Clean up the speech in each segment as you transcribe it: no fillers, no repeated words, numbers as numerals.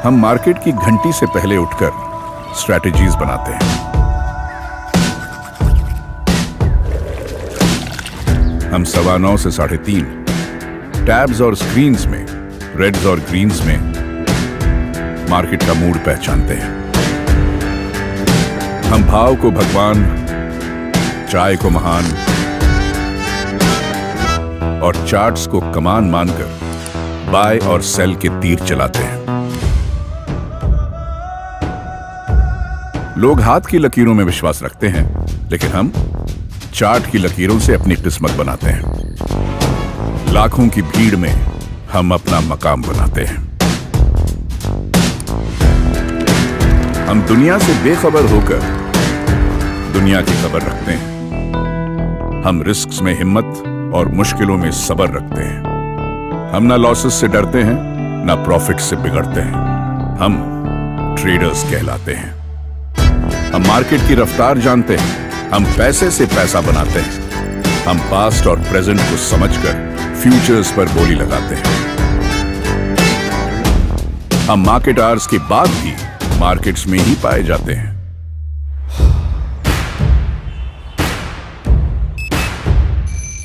हम मार्केट की घंटी से पहले उठकर स्ट्रैटेजीज बनाते हैं। हम 9:15 से 3:30 टैब्स और स्क्रीन्स में, रेड्स और ग्रीन्स में मार्केट का मूड पहचानते हैं। हम भाव को भगवान, चाय को महान और चार्ट्स को कमान मानकर बाय और सेल के तीर चलाते हैं। लोग हाथ की लकीरों में विश्वास रखते हैं, लेकिन हम चार्ट की लकीरों से अपनी किस्मत बनाते हैं। लाखों की भीड़ में हम अपना मकाम बनाते हैं। हम दुनिया से बेखबर होकर दुनिया की खबर रखते हैं। हम रिस्क्स में हिम्मत और मुश्किलों में सब्र रखते हैं। हम ना लॉसेस से डरते हैं, ना प्रॉफिट से बिगड़ते हैं। हम ट्रेडर्स कहलाते हैं। हम मार्केट की रफ्तार जानते हैं। हम पैसे से पैसा बनाते हैं। हम पास्ट और प्रेजेंट को समझकर फ्यूचर्स पर बोली लगाते हैं। हम मार्केट आवर्स के बाद भी मार्केट्स में ही पाए जाते हैं।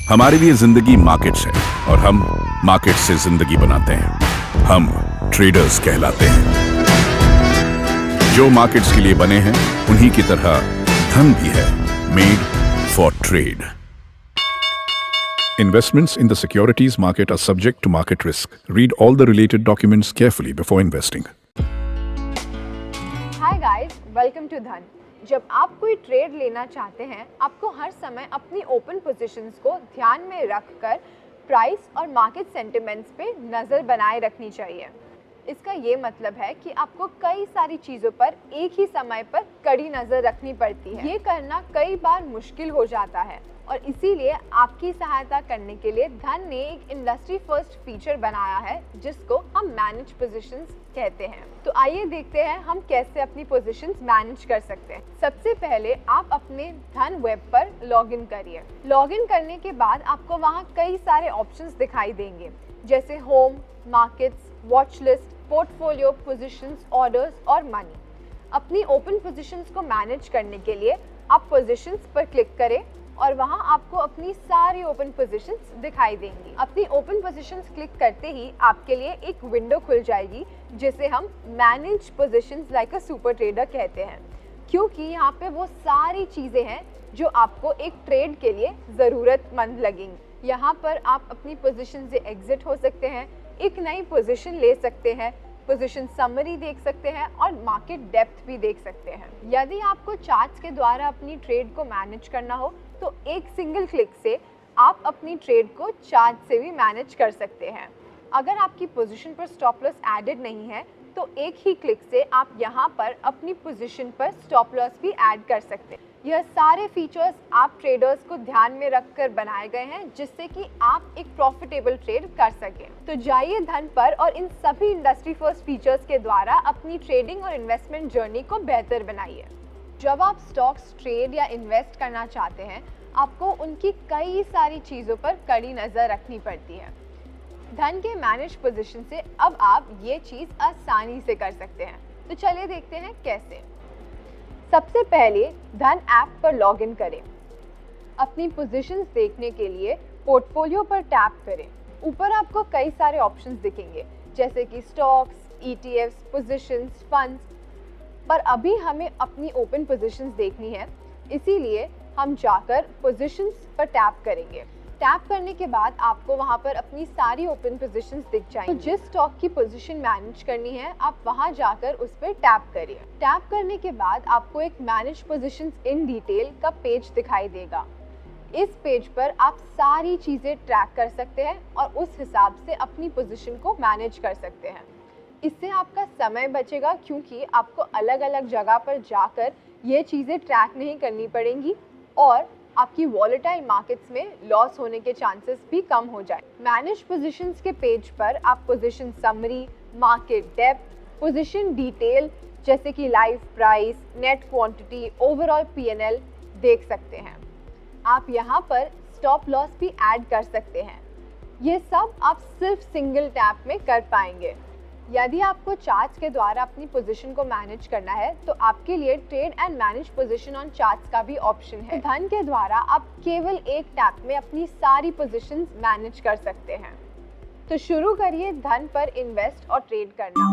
हमारे लिए जिंदगी मार्केट्स है और हम मार्केट से जिंदगी बनाते हैं। हम ट्रेडर्स कहलाते हैं। जो मार्केट्स के लिए बने हैं, उन्हीं की तरह धन भी है, made for trade. Investments in the securities market are subject to market risk. Read all the related documents carefully before investing. Hi guys, welcome to धन। जब आप कोई ट्रेड लेना चाहते हैं, आपको हर समय अपनी ओपन पोजीशंस को ध्यान में रखकर प्राइस और मार्केट सेंटिमेंट्स पे नज़र बनाए रखनी चाहिए। इसका ये मतलब है कि आपको कई सारी चीज़ों पर एक ही समय पर कड़ी नज़र रखनी पड़ती है। ये करना कई बार मुश्किल हो जाता है और इसीलिए आपकी सहायता करने के लिए धन ने एक इंडस्ट्री फर्स्ट फीचर बनाया है जिसको हम मैनेज पोजीशंस कहते हैं। तो आइए देखते हैं हम कैसे अपनी पोजीशंस मैनेज कर सकते हैं। सबसे पहले आप अपने धन वेब पर लॉगिन करिए। लॉगिन करने के बाद आपको वहाँ कई सारे ऑप्शंस दिखाई देंगे, जैसे home, markets, watch list, portfolio, positions, orders और मनी। अपनी ओपन पोजीशंस को मैनेज करने के लिए आप पोजीशंस पर क्लिक करें और वहां आपको अपनी सारी ओपन पोजीशंस दिखाई देंगी। अपनी ओपन पोजीशंस क्लिक करते ही आपके लिए एक विंडो खुल जाएगी जिसे हम manage positions like a super trader कहते हैं, क्योंकि यहाँ पे वो सारी चीज़ें हैं जो आपको एक ट्रेड के लिए ज़रूरतमंद लगेंगी। यहाँ पर आप अपनी पोजीशन से एग्जिट हो सकते हैं, एक नई पोजीशन ले सकते हैं, पोजीशन समरी देख सकते हैं और मार्केट डेप्थ भी देख सकते हैं। यदि आपको चार्ट्स के द्वारा अपनी ट्रेड को मैनेज करना हो तो एक सिंगल क्लिक से आप अपनी ट्रेड को चार्ट से भी मैनेज कर सकते हैं। अगर आपकी पोजीशन पर स्टॉप लॉस एडेड नहीं है तो एक ही क्लिक से आप यहाँ पर अपनी पोजीशन पर स्टॉप लॉस भी ऐड कर सकते हैं। यह सारे फीचर्स आप ट्रेडर्स को ध्यान में रखकर बनाए गए हैं जिससे कि आप एक प्रॉफिटेबल ट्रेड कर सकें। तो जाइए धन पर और इन सभी इंडस्ट्री फर्स्ट फीचर्स के द्वारा अपनी ट्रेडिंग और इन्वेस्टमेंट जर्नी को बेहतर बनाइए। जब आप स्टॉक्स ट्रेड या इन्वेस्ट करना चाहते हैं, आपको उनकी कई सारी चीज़ों पर कड़ी नज़र रखनी पड़ती है। धन के मैनेज पोजीशन से अब आप ये चीज़ आसानी से कर सकते हैं। तो चलिए देखते हैं कैसे। सबसे पहले धन ऐप पर लॉगिन करें। अपनी पोजीशंस देखने के लिए पोर्टफोलियो पर टैप करें। ऊपर आपको कई सारे ऑप्शंस दिखेंगे, जैसे कि स्टॉक्स, ETFs, पोजीशंस, फंड्स। पर अभी हमें अपनी ओपन पोजीशंस देखनी है, इसीलिए हम जाकर पोजीशंस पर टैप करेंगे। टैप करने के बाद आपको वहां पर अपनी सारी ओपन पोजीशंस दिख जाएंगी। तो जिस स्टॉक की पोजीशन मैनेज करनी है, आप वहां जाकर उस पर टैप करिए। टैप करने के बाद आपको एक मैनेज पोजीशंस इन डिटेल का पेज दिखाई देगा। इस पेज पर आप सारी चीज़ें ट्रैक कर सकते हैं और उस हिसाब से अपनी पोजीशन को मैनेज कर सकते हैं। इससे आपका समय बचेगा, क्योंकि आपको अलग अलग जगह पर जाकर ये चीज़ें ट्रैक नहीं करनी पड़ेंगी और आपकी वॉलेटाइल मार्केट्स में लॉस होने के चांसेस भी कम हो जाए। मैनेज पोजीशंस के पेज पर आप position summary, market depth, position detail जैसे कि live price, net quantity, overall P&L देख सकते हैं। आप यहाँ पर स्टॉप लॉस भी ऐड कर सकते हैं। ये सब आप सिर्फ सिंगल टैप में कर पाएंगे। यदि आपको चार्ट्स के द्वारा अपनी पोजीशन को मैनेज करना है तो आपके लिए trade and manage position on charts का भी ऑप्शन है। धन के द्वारा आप केवल एक टैप में अपनी सारी पोजीशंस मैनेज कर सकते हैं। तो शुरू करिए धन पर इन्वेस्ट और ट्रेड करना।